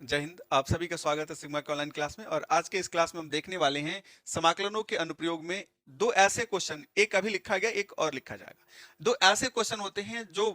जय हिंद। आप सभी का स्वागत है सिग्मा के ऑनलाइन क्लास में। और आज के इस क्लास में हम देखने वाले हैं समाकलनों के अनुप्रयोग में दो ऐसे क्वेश्चन, एक अभी लिखा गया, एक और लिखा जाएगा। दो ऐसे क्वेश्चन होते हैं जो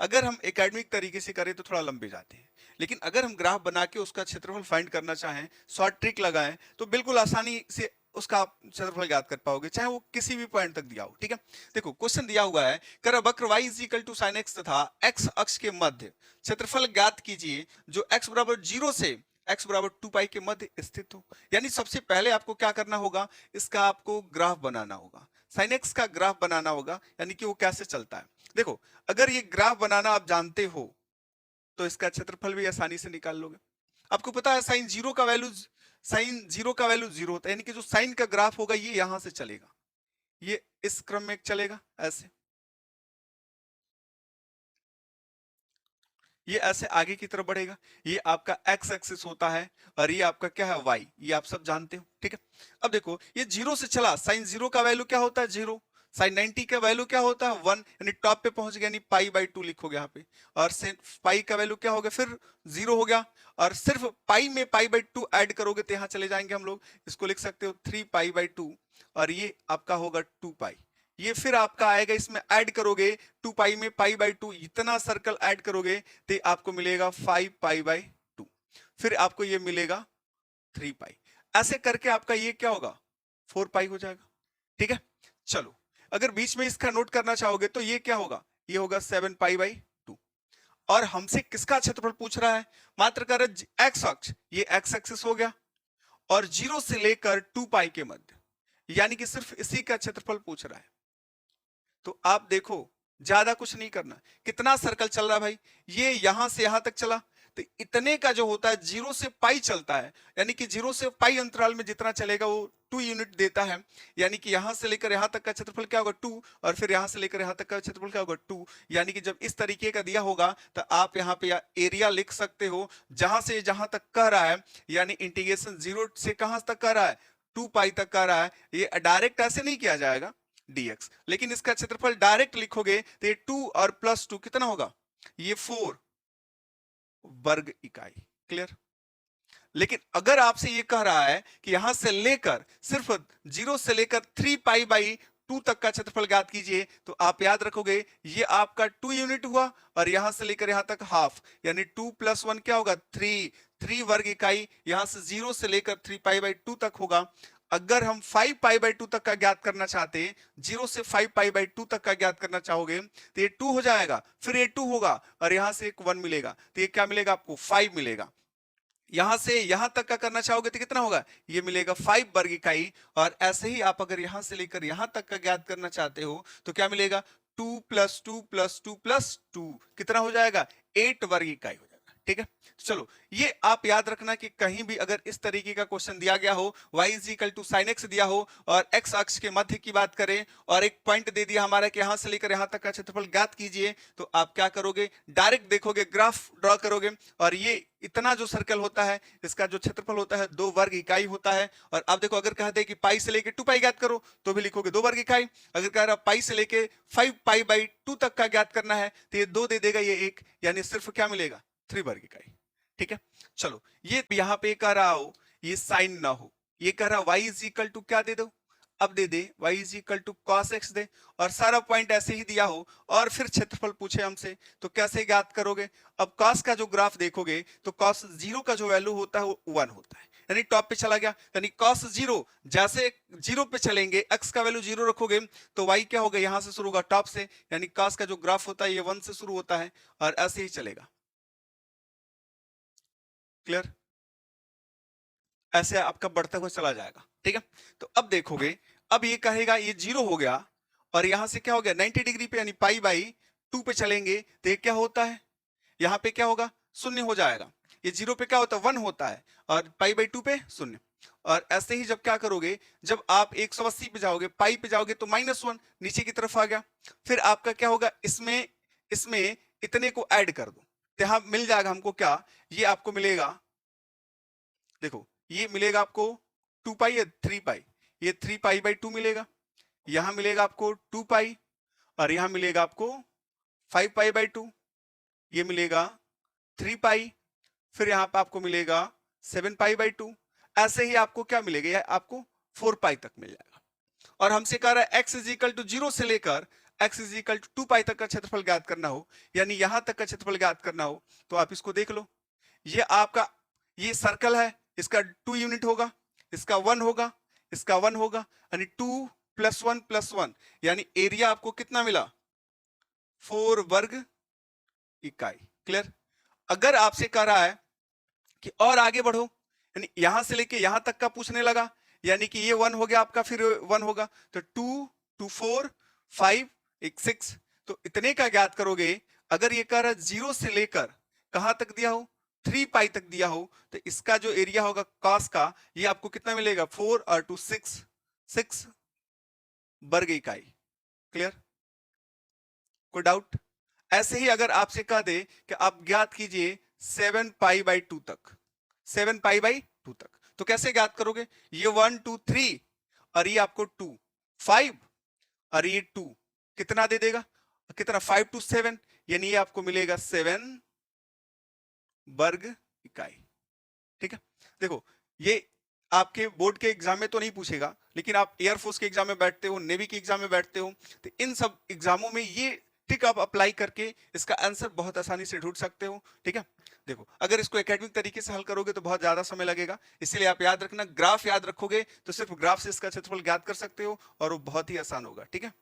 अगर हम एकेडमिक तरीके से करें तो थोड़ा लंबे जाते हैं, लेकिन अगर हम ग्राफ बना के उसका क्षेत्रफल फाइंड करना चाहें, शॉर्ट ट्रिक लगाएं, तो बिल्कुल आसानी से उसका आप क्षेत्रफल ज्ञात कर पाओगे, चाहे वो किसी भी पॉइंट तक दिया हो। ठीक है, देखो क्वेश्चन दिया हुआ है, कर वक्र y is equal to sine x तथा x अक्ष के मध्य क्षेत्रफल ज्ञात कीजिए जो x बराबर 0 से x बराबर 2 पाई के मध्य स्थित हो। यानी सबसे पहले आपको क्या करना होगा, इसका आपको ग्राफ बनाना होगा, साइन एक्स का ग्राफ बनाना होगा, यानी कि वो कैसे चलता है। देखो, अगर ये ग्राफ बनाना आप जानते हो तो इसका क्षेत्रफल भी आसानी से निकाल लोगे। आपको पता है साइन जीरो का वैल्यू जीरो होता है, यानी कि जो साइन का ग्राफ होगा ये यहां से चलेगा, ये इस क्रम में चलेगा, ऐसे ये ऐसे आगे की तरफ बढ़ेगा। ये आपका एक्स एक्सिस होता है और ये आपका क्या है, वाई, ये आप सब जानते हो। ठीक है, अब देखो ये जीरो से चला, साइन जीरो का वैल्यू क्या होता है, जीरो। साइन 90 का वैल्यू क्या होता है, वन, यानी टॉप पे पहुंच गया, यानी पाई बाई टू लिखोगे यहाँ पे। और पाई का वैल्यू क्या हो गया, फिर जीरो हो गया। और सिर्फ पाई में पाई बाई टू ऐड करोगे तो यहाँ चले जाएंगे हम लोग, इसको लिख सकते हो 3 पाई बाई 2, और ये आपका होगा 2 पाई। ये फिर आपका आएगा, इसमें ऐड करोगे 2 पाई में पाई बाई टू, इतना सर्कल ऐड करोगे तो आपको मिलेगा 5 पाई बाई 2, फिर आपको ये मिलेगा 3 पाई। ऐसे करके आपका ये क्या होगा, 4 पाई हो जाएगा। ठीक है, चलो अगर बीच में इसका नोट करना चाहोगे तो ये क्या होगा, ये होगा 7 पाई बाई 2। और हमसे किसका क्षेत्रफल पूछ रहा है, मात्र कर एक्स अक्ष, ये एक्स एक्सिस हो गया, और 0 से लेकर 2 पाई के मध्य, यानी कि सिर्फ इसी का क्षेत्रफल पूछ रहा है। तो आप देखो, ज्यादा कुछ नहीं करना। कितना सर्कल चल रहा है भाई, ये यहां से यहां तक चला, तो इतने का जो होता है 0 से पाई चलता है, यानी कि 0 से पाई अंतराल में जितना चलेगा वो 2 यूनिट देता है। यानी कि यहां से लेकर यहां तक का क्षेत्रफल क्या होगा, 2, और फिर यहां से लेकर यहां तक का क्षेत्रफल क्या होगा, 2। यानी कि जब इस तरीके का दिया होगा तो आप यहाँ पे एरिया लिख सकते हो, जहां से जहां तक कह रहा है, यानी इंटीग्रेशन 0 से कहां तक कह रहा है, 2 पाई तक कह रहा है। ये डायरेक्ट ऐसे नहीं किया जाएगा dx, लेकिन इसका क्षेत्रफल डायरेक्ट लिखोगे तो ये 2 और +2 कितना होगा, ये 4 वर्ग इकाई। क्लियर। लेकिन अगर आपसे ये कह रहा है कि यहां से लेकर सिर्फ 0 से लेकर 3 पाई बाई 2 तक का क्षेत्रफल ज्ञात कीजिए, तो आप याद रखोगे ये आपका 2 यूनिट हुआ, और यहां से लेकर यहां तक हाफ, यानी 2 + 1 क्या होगा, 3, 3 वर्ग इकाई। यहां से 0 से लेकर 3 पाई बाई 2 तक होगा। अगर हम 5 पाई बाई 2 तक का ज्ञात करना चाहते हैं, 0 से 5 पाई बाई 2 तक का ज्ञात करना चाहोगे, तो ये 2 हो जाएगा, फिर ये 2 होगा, और यहां से एक 1 मिलेगा, तो ये क्या मिलेगा आपको, 5 मिलेगा। यहां से यहां तक का करना चाहोगे तो कितना होगा, ये मिलेगा 5 वर्ग इकाई। और ऐसे ही आप अगर यहां से लेकर यहां तक का ज्ञात करना चाहते हो तो क्या मिलेगा, 2 + 2 + 2 + 2 कितना हो जाएगा, 8 वर्ग इकाई हो जाएगा। ठीक है, तो चलो ये आप याद रखना कि कहीं भी अगर इस तरीके का क्वेश्चन दिया गया हो, y is to sine x दिया हो और x अक्ष के मध्य की बात करें, और एक पॉइंट दे दिया हमारा कि यहां से लेकर यहां तक का क्षेत्रफल ज्ञात कीजिए, तो आप क्या करोगे, डायरेक्ट देखोगे, ग्राफ ड्रॉ करोगे, और ये इतना जो सर्कल होता है इसका जो क्षेत्रफल होता है 2 वर्ग इकाई होता है। और अब देखो, अगर कहते हैं कि पाई से लेके 2 पाई ज्ञात करो तो भी लिखोगे 2 वर्ग इकाई। अगर कह रहा पाई से लेके 5 पाई बाई 2 तक का ज्ञात करना है तो ये 2 दे देगा, ये 1, यानी सिर्फ क्या मिलेगा, 3 वर्ग इकाई। ठीक है, चलो ये यहाँ पे कह रहा हो ये साइन ना हो, ये कह रहा y इज क्या दे दो, अब दे दे y इज cos x दे, और सारा पॉइंट ऐसे ही दिया हो, और फिर क्षेत्रफल पूछे हमसे तो कैसे ज्ञात करोगे। अब cos का जो ग्राफ देखोगे तो cos 0 का जो वैल्यू होता है वो 1 होता है, यानी टॉप पे चला गया, यानी cos 0 जैसे 0 पे चलेंगे, x का वैल्यू 0 रखोगे तो y क्या होगा, यहां से शुरू होगा टॉप से, यानी cos का जो ग्राफ होता है ये 1 से शुरू होता है, और ऐसे ही चलेगा। क्लियर, ऐसे आपका बढ़ता हुआ चला जाएगा। ठीक है, तो अब देखोगे, अब ये कहेगा ये 0 हो गया, और यहां से क्या हो गया, 90 डिग्री पे, यानी पाई बाई 2 पे चलेंगे तो ये क्या होता है, यहाँ पे क्या होगा, शून्य हो जाएगा। ये 0 पे क्या होता है, 1 होता है, और पाई बाई 2 पे शून्य। और ऐसे ही जब क्या करोगे, जब आप 180 पे जाओगे, पाई पे जाओगे तो -1 नीचे की तरफ आ गया। फिर आपका क्या होगा, इसमें इसमें इतने को ऐड कर दो तो यहां मिल जाएगा हमको क्या, ये आपको मिलेगा, देखो ये मिलेगा आपको 2 पाई या 3 पाई, ये 3 पाई बाई 2 मिलेगा, यहां मिलेगा आपको 2 पाई, और यहां मिलेगा आपको 5 पाई बाई 2, ये मिलेगा 3 पाई, फिर यहाँ पे आपको मिलेगा 7 पाई/2। ऐसे ही आपको क्या मिलेगा, या आपको 4 पाई तक मिल जाएगा। और हमसे कह रहा है x इज इक्वल टू 0 से लेकर x इज इक्वल टू 2 पाई तक का क्षेत्रफल ज्ञात करना हो, यानी यहां तक का क्षेत्रफल ज्ञात करना हो, तो आप इसको देख लो। ये आपका ये सर्कल है, इसका 2 यूनिट होगा, इसका 1 होगा, इसका 1 होगा, यानी 2 + 1 + 1, यानी एरिया आपको कितना मिला, 4 वर्ग इकाई। क्लियर। अगर आपसे कह रहा है कि और आगे बढ़ो, यानी यहां से लेके यहां तक का पूछने लगा, यानी कि ये 1 हो गया आपका, फिर 1 होगा, तो 2 2 4 5 1 6, तो इतने का ज्ञात करोगे। अगर ये कह रहा है 0 से लेकर कहां तक दिया हो, 3 पाई तक दिया हो, तो इसका जो एरिया होगा कॉस का, ये आपको कितना मिलेगा, 4 और 2 6 वर्ग इकाई। क्लियर, कोई डाउट? ऐसे ही अगर आपसे कह दे कि आप ज्ञात कीजिए 7 पाई/2 तक, 7 पाई/2 तक, तो कैसे ज्ञात करोगे, ये 1 2 3 और ये आपको 2 5 और ये 2 कितना दे देगा, कितना, 5 2 7, यानी ये आपको मिलेगा 7 वर्ग इकाई। ठीक है। देखो, ये आपके बोर्ड के एग्जाम में तो नहीं पूछेगा, लेकिन आप एयरफोर्स के एग्जाम में बैठते हो, नेवी के एग्जाम में बैठते हो, तो इन सब एग्जामों में ये ट्रिक आप अप्लाई करके इसका आंसर बहुत आसानी से ढूंढ सकते हो। ठीक है। देखो, अगर इसको एकेडमिक तरीके से हल करोगे तो बहुत ज्यादा समय लगेगा, इसलिए आप याद रखना, ग्राफ याद रखोगे तो सिर्फ ग्राफ से इसका क्षेत्रफल ज्ञात कर सकते हो और वो बहुत ही आसान होगा। ठीक है।